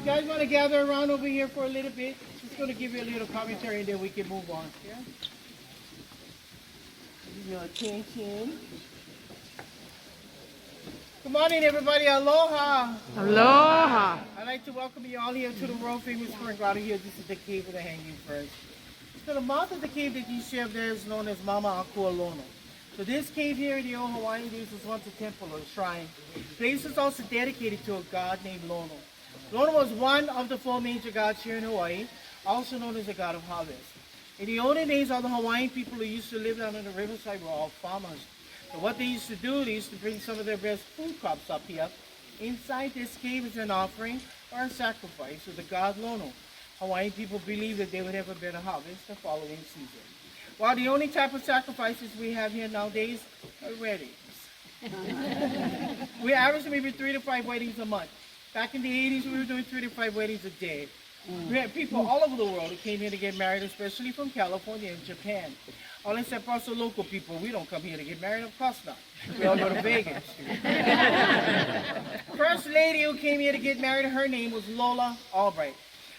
guys want to gather around over here for a little bit? Just going to give you a little commentary and then we can move on. Yeah? Give your attention. Good morning, everybody. Aloha. Aloha. I'd like to welcome you all here to the world famous Fern Grotto here. This is the cave of the hanging ferns. So the mouth of the cave that you see up there is known as Mama Akualono. So this cave here in the old Hawaiian days was once a temple or a shrine. The place is also dedicated to a god named Lono. Lono was one of the 4 major gods here in Hawaii, also known as the god of harvest. In the olden days, all the Hawaiian people who used to live down on the riverside were all farmers. So what they used to do, they used to bring some of their best food crops up here. Inside this cave is an offering or a sacrifice to the god Lono. Hawaiian people believe that they would have a better harvest the following season. While the only type of sacrifices we have here nowadays are weddings. We average maybe 3 to 5 weddings a month. Back in the 80s, we were doing 3 to 5 weddings a day. We had people all over the world who came here to get married, especially from California and Japan. All except for us the local people, we don't come here to get married, of course not. We all go to Vegas. First lady who came here to get married, her name was Lola Albright.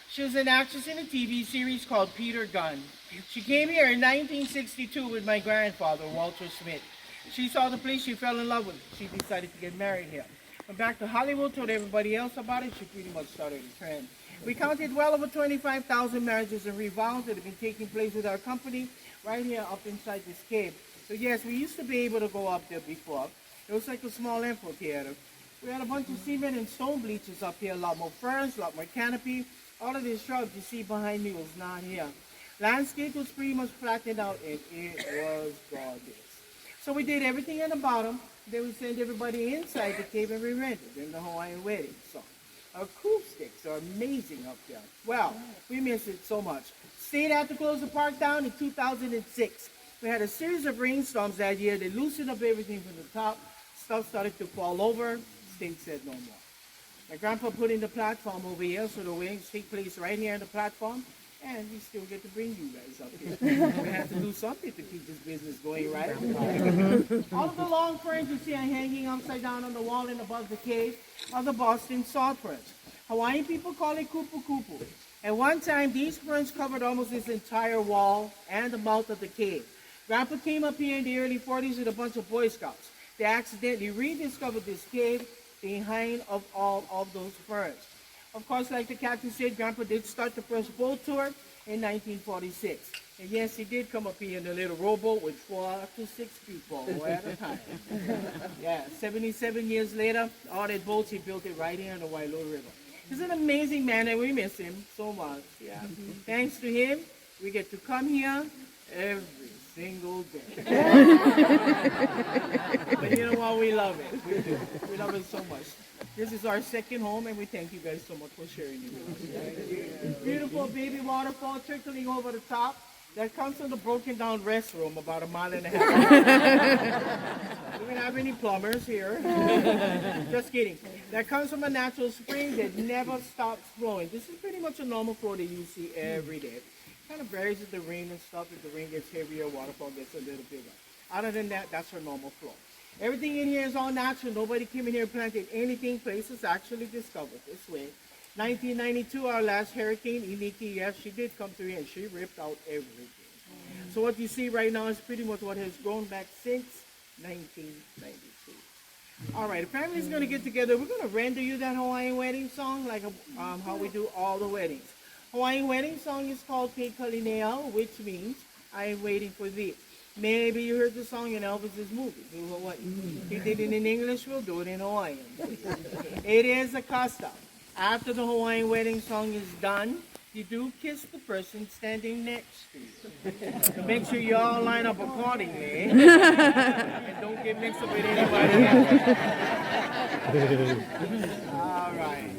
She was an actress in a TV series called Peter Gunn. She came here in 1962 with my grandfather, Walter Smith. She saw the place, she fell in love with it. She decided to get married here. Went back to Hollywood, told everybody else about it. She pretty much started a trend. We counted well over 25,000 marriages and revows that have been taking place with our company right here up inside this cave. So yes, we used to be able to go up there before. It was like a small amphitheater. We had a bunch of cement and stone bleachers up here, a lot more ferns, a lot more canopy. All of these shrubs you see behind me was not here. Landscape was pretty much flattened out and it was gorgeous. So we did everything in the bottom. Then we sent everybody inside the cave and we rented in the Hawaiian wedding song. Acoustics are amazing up there. Well, we miss it so much. State had to close the park down in 2006. We had a series of rainstorms that year. They loosened up everything from the top. Stuff started to fall over. State said no more. My grandpa put in the platform over here, so the weddings take place right here on the platform. And we still get to bring you guys up here. We have to do something to keep this business going, right? All of the long ferns you see are hanging upside down on the wall and above the cave are the Boston salt ferns. Hawaiian people call it kupu kupu. At one time, these ferns covered almost this entire wall and the mouth of the cave. Grandpa came up here in the early 40s with a bunch of Boy Scouts. They accidentally rediscovered this cave behind of all of those ferns. Of course, like the captain said, Grandpa did start the first boat tour in 1946. And yes, he did come up here in a little rowboat with 4 to 6 people at a time. Yeah, 77 years later, all that boats, he built it right here in the Wailua River. He's an amazing man and we miss him so much. Yeah. Thanks to him, we get to come here every single day. But you know what? We love it. We do. We love it so much. This is our second home, and we thank you guys so much for sharing it with us. Beautiful baby waterfall trickling over the top. That comes from the broken down restroom about 1.5 miles. We don't have any plumbers here. Just kidding. That comes from a natural spring that never stops flowing. This is pretty much a normal flow that you see every day. Kind of varies with the rain and stuff. If the rain gets heavier, waterfall gets a little bigger. Other than that, that's our normal flow. Everything in here is all natural. Nobody came in here and planted anything. Places actually discovered this way. 1992, our last hurricane, Iniki, yes, she did come through here and she ripped out everything. So what you see right now is pretty much what has grown back since 1992. All right, the family's going to get together. We're going to render you that Hawaiian wedding song like how we do all the weddings. Hawaiian wedding song is called Ke Kalinea, which means I am waiting for thee. Maybe you heard the song in Elvis's movie. He did it in English, we'll do it in Hawaiian. It is a custom. After the Hawaiian wedding song is done, you do kiss the person standing next to you. So make sure you all line up accordingly. And don't get mixed up with anybody else. All right.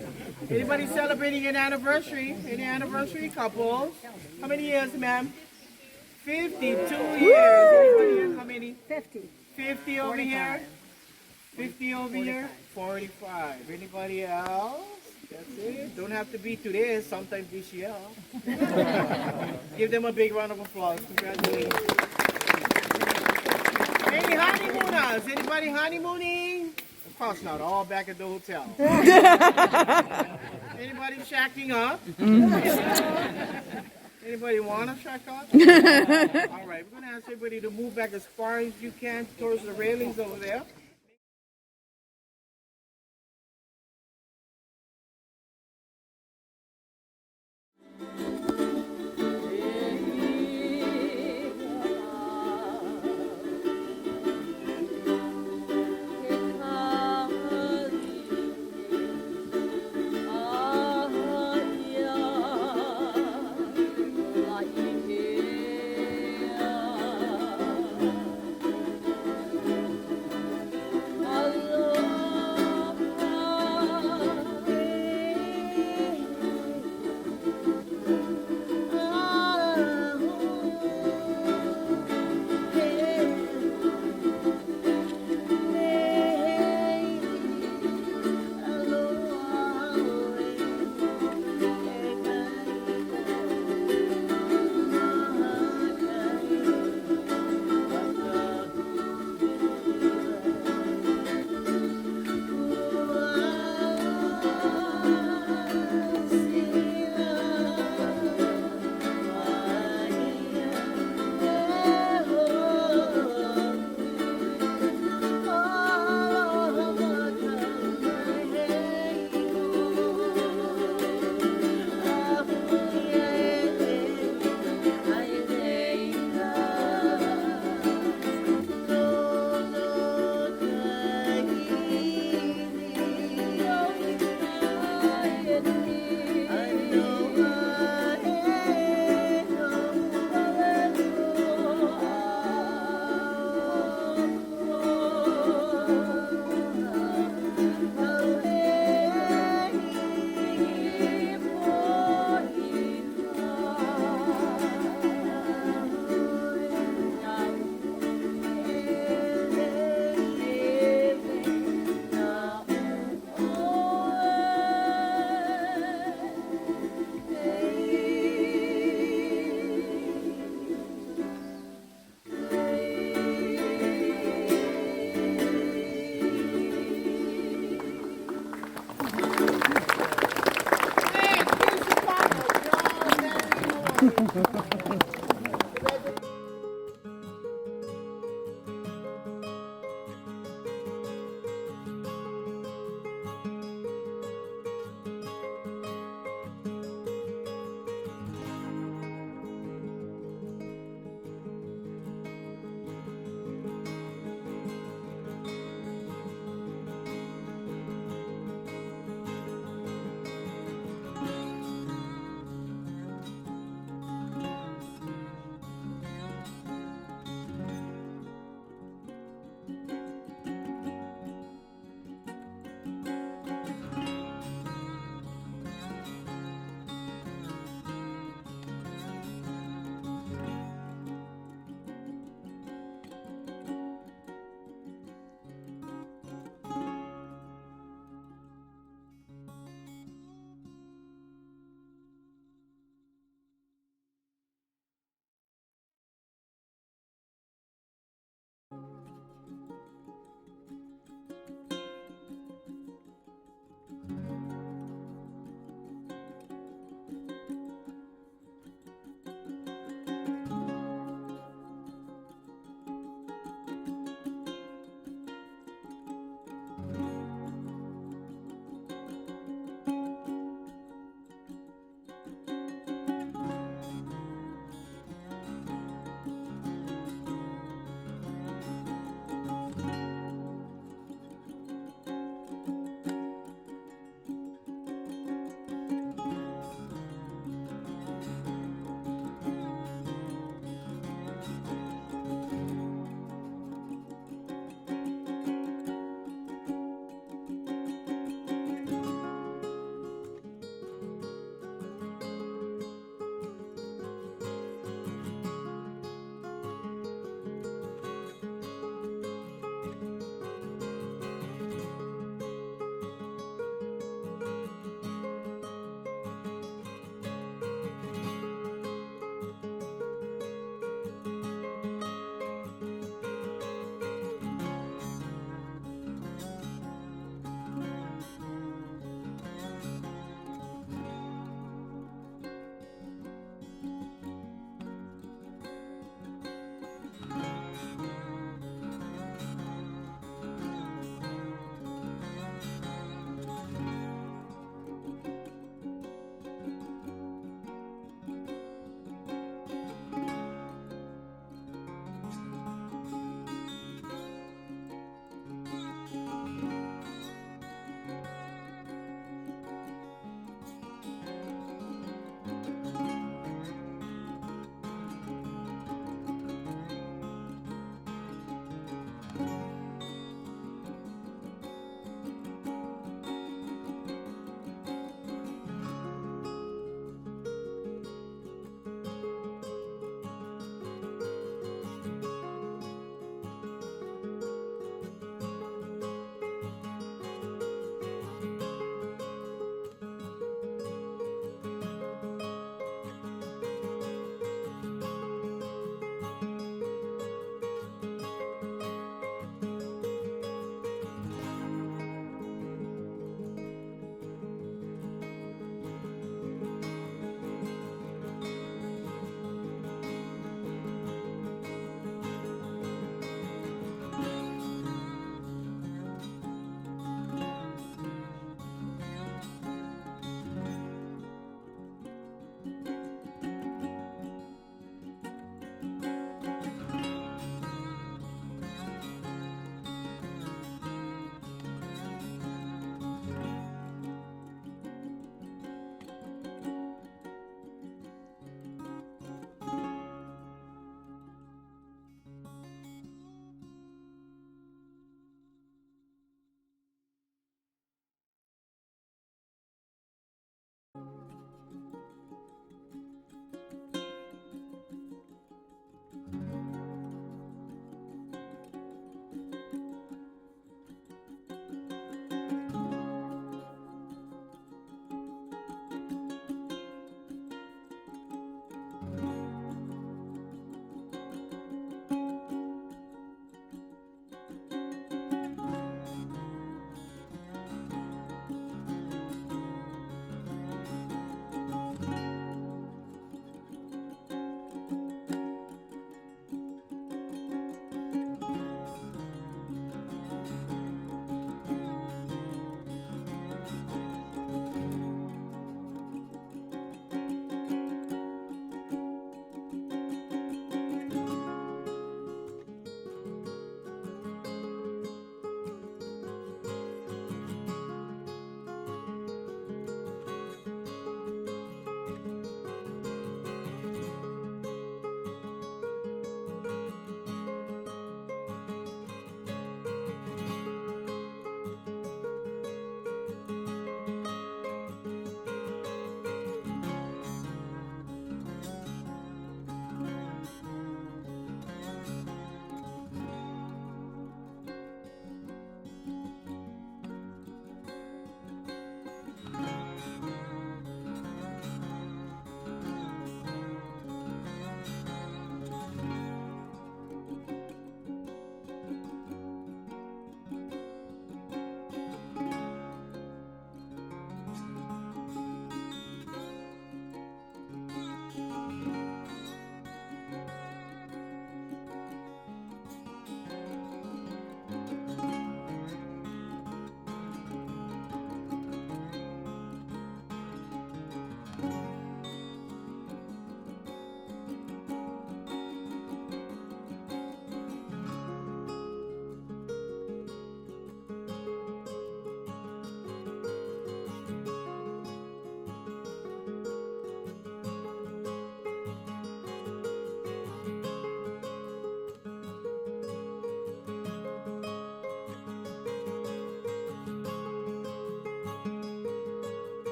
Anybody celebrating an anniversary? Any anniversary couples? How many years, ma'am? 52 years. How many? 50. 50 over 45. Here. 50 over 45. Here. 45. Anybody else? That's it. Don't have to be today. Sometime this year. Give them a big round of applause. Congratulations. Any honeymooners? Anybody honeymooning? Of course not, all back at the hotel. Anybody shacking up? Anybody want to shack up? All right, we're going to ask everybody to move back as far as you can towards the railings over there.